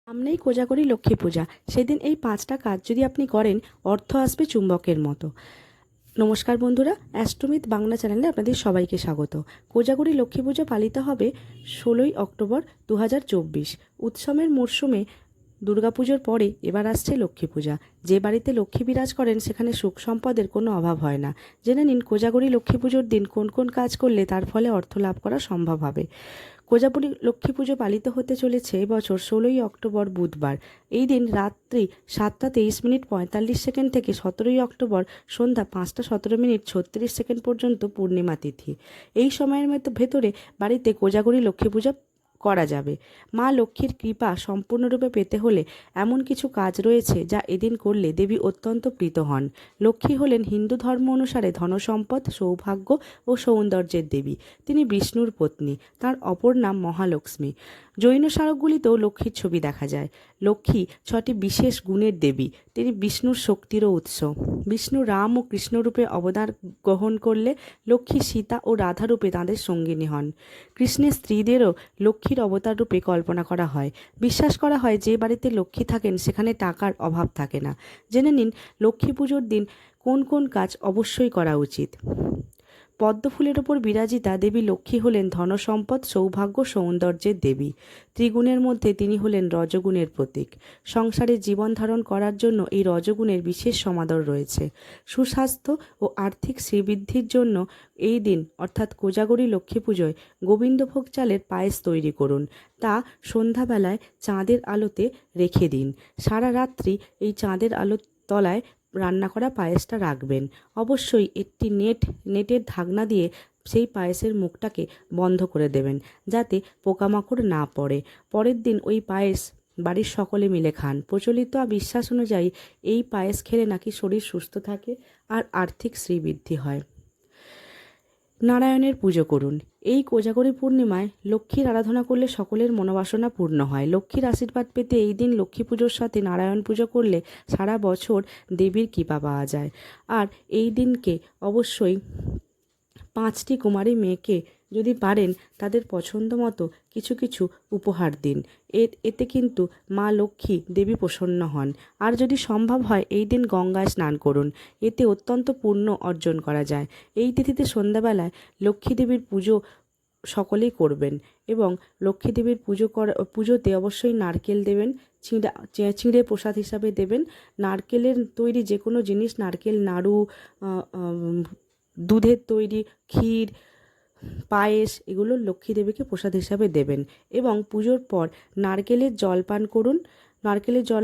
সামনেই কোজাগরী লক্ষ্মী পূজা। সেদিন এই 5টা কাজ যদি আপনি করেন, অর্থ আসবে চুম্বকের মতো। নমস্কার বন্ধুরা, অ্যাস্ট্রোমিথ বাংলা চ্যানেলে আপনাদের সবাইকে স্বাগত। কোজাগরী লক্ষ্মী পুজো পালিত হবে 16ই অক্টোবর 2024। উৎসবের মরশুমে দুর্গাপুজোর পরে এবার আসছে লক্ষ্মী পূজা। যে বাড়িতে লক্ষ্মী বিরাজ করেন সেখানে সুখ সম্পদের কোনো অভাব হয় না। জেনে নিন কোজাগরী লক্ষ্মী পুজোর দিন কোন কোন কাজ করলে তার ফলে অর্থ লাভ করা সম্ভব হবে। কোজাগরী লক্ষ্মী পুজো পালিত হতে চলেছে এবছর 16ই অক্টোবর বুধবার। এই দিন রাত্রি 7:23:45 থেকে 17ই অক্টোবর সন্ধ্যা 5:17:36 পর্যন্ত পূর্ণিমা তিথি। এই সময়ের ভেতরে বাড়িতে কোজাগরী লক্ষ্মী পূজা করা যাবে। মা লক্ষ্মীর কৃপা সম্পূর্ণরূপে পেতে হলে এমন কিছু কাজ রয়েছে যা এদিন করলে দেবী অত্যন্ত প্রীত হন। লক্ষ্মী হলেন হিন্দু ধর্ম অনুসারে ধনসম্পদ, সৌভাগ্য ও সৌন্দর্যের দেবী। তিনি বিষ্ণুর পত্নী, তার অপর নাম মহালক্ষ্মী। জৈন স্মারকগুলিতেও লক্ষ্মীর ছবি দেখা যায়। লক্ষ্মী 6টি বিশেষ গুণের দেবী। তিনি বিষ্ণুর শক্তিরও উৎস। বিষ্ণু রাম ও কৃষ্ণরূপে অবতার গ্রহণ করলে লক্ষ্মী সীতা ও রাধা রূপে তাঁদের সঙ্গিনী হন। কৃষ্ণের স্ত্রীদেরও লক্ষ্মীর অবতার রূপে কল্পনা করা হয়। বিশ্বাস করা হয় যে বাড়িতে লক্ষ্মী থাকেন সেখানে টাকার অভাব থাকে না। জেনে নিন লক্ষ্মী পুজোর দিন কোন কোন কাজ অবশ্যই করা উচিত। পদ্মফুলের ওপর বিরাজিতা দেবী লক্ষ্মী হলেন ধনসম্পদ, সৌভাগ্য, সৌন্দর্যের দেবী। ত্রিগুণের মধ্যে তিনি হলেন রজগুণের প্রতীক। সংসারে জীবন ধারণ করার জন্য এই রজগুণের বিশেষ সমাদর রয়েছে। সুস্বাস্থ্য ও আর্থিক শ্রীবৃদ্ধির জন্য এই দিন অর্থাৎ কোজাগরী লক্ষ্মী পুজোয় গোবিন্দভোগ চালের পায়েস তৈরি করুন। তা সন্ধ্যাবেলায় চাঁদের আলোতে রেখে দিন। সারা রাত্রি এই চাঁদের আলোর তলায় রান্না করা পায়েসটা রাখবেন। অবশ্যই একটি নেটের ঢাকনা দিয়ে সেই পায়েসের মুখটাকে বন্ধ করে দেবেন, যাতে পোকামাকড় না পড়ে। পরের দিন ওই পায়েস বাড়ির সকলে মিলে খান। প্রচলিত বিশ্বাস অনুযায়ী এই পায়েস খেলে নাকি শরীর সুস্থ থাকে আর আর্থিক শ্রীবৃদ্ধি হয়। নারায়ণের পুজো করুন। এই কোজাগরী পূর্ণিমায় লক্ষ্মীর আরাধনা করলে সকলের মনোবাসনা পূর্ণ হয়। লক্ষ্মীর আশীর্বাদ পেতে এই দিন লক্ষ্মী পুজোর সাথে নারায়ণ পুজো করলে সারা বছর দেবীর কৃপা পাওয়া যায়। আর এই দিনকে অবশ্যই 5টি কুমারী মেয়েকে যদি পারেন তাদের পছন্দ মতো কিছু কিছু উপহার দিন। এতে কিন্তু মা লক্ষ্মী দেবী প্রসন্ন হন। আর যদি সম্ভব হয় এই দিন গঙ্গায় স্নান করুন। এতে অত্যন্ত পুণ্য অর্জন করা যায়। এই তিথিতে সন্ধ্যাবেলায় লক্ষ্মী দেবীর পুজো সকলেই করবেন এবং লক্ষ্মী দেবীর পুজোতে অবশ্যই নারকেল দেবেন। চিঁড়ে প্রসাদ হিসাবে দেবেন। নারকেলের তৈরি যে কোনো জিনিস, নারকেল নাড়ু, দুধের তৈরি ক্ষীর, পায়েস, এগুলো লক্ষ্মী দেবীকে প্রসাদ হিসাবে দেবেন। এবং পুজোর পর নারকেলের জল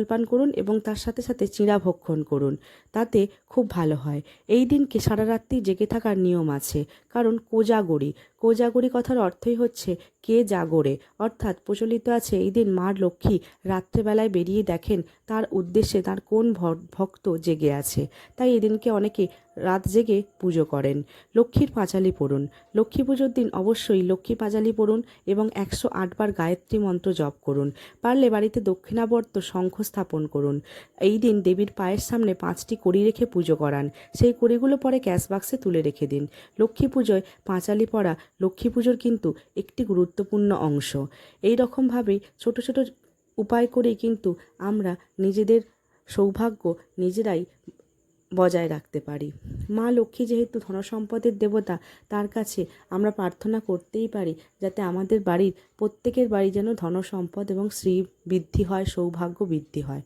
পান করুন এবং তার সাথে সাথে চিঁড়া ভক্ষণ করুন। তাতে খুব ভালো হয়। এই দিনকে সারা রাত্রি জেগে থাকার নিয়ম আছে, কারণ কোজাগরী কথার অর্থই হচ্ছে কে জাগরে। অর্থাৎ প্রচলিত আছে এই দিন মা লক্ষ্মী রাত্রেবেলায় বেরিয়ে দেখেন তার উদ্দেশ্যে তার কোন ভক্ত জেগে আছে। তাই এদিনকে অনেকে রাত জেগে পুজো করেন। লক্ষ্মীর পাঁচালি পড়ুন। লক্ষ্মী পুজোর দিন অবশ্যই লক্ষ্মী পাঁচালি পড়ুন এবং 108 বার গায়ত্রী মন্ত্র জপ করুন। পারলে বাড়িতে দক্ষিণাবর্ত শঙ্খ স্থাপন করুন। এই দিন দেবীর পায়ের সামনে 5টি কড়ি রেখে পুজো করান। সেই কড়িগুলো পরে ক্যাশ বাক্সে তুলে রেখে দিন। লক্ষ্মী পুজোয় পাঁচালি পড়া লক্ষ্মী পুজোর কিন্তু একটি গুরুত্বপূর্ণ অংশ। এই রকমভাবেই ছোট ছোট উপায় করেই কিন্তু আমরা নিজেদের সৌভাগ্য নিজেরাই বজায় রাখতে পারি। মা লক্ষ্মী যেহেতু ধনসম্পদের দেবতা, তার কাছে আমরা প্রার্থনা করতেই পারি যাতে আমাদের বাড়ির প্রত্যেকের বাড়ি যেন ধনসম্পদ এবং শ্রী বৃদ্ধি হয়, সৌভাগ্য বৃদ্ধি হয়।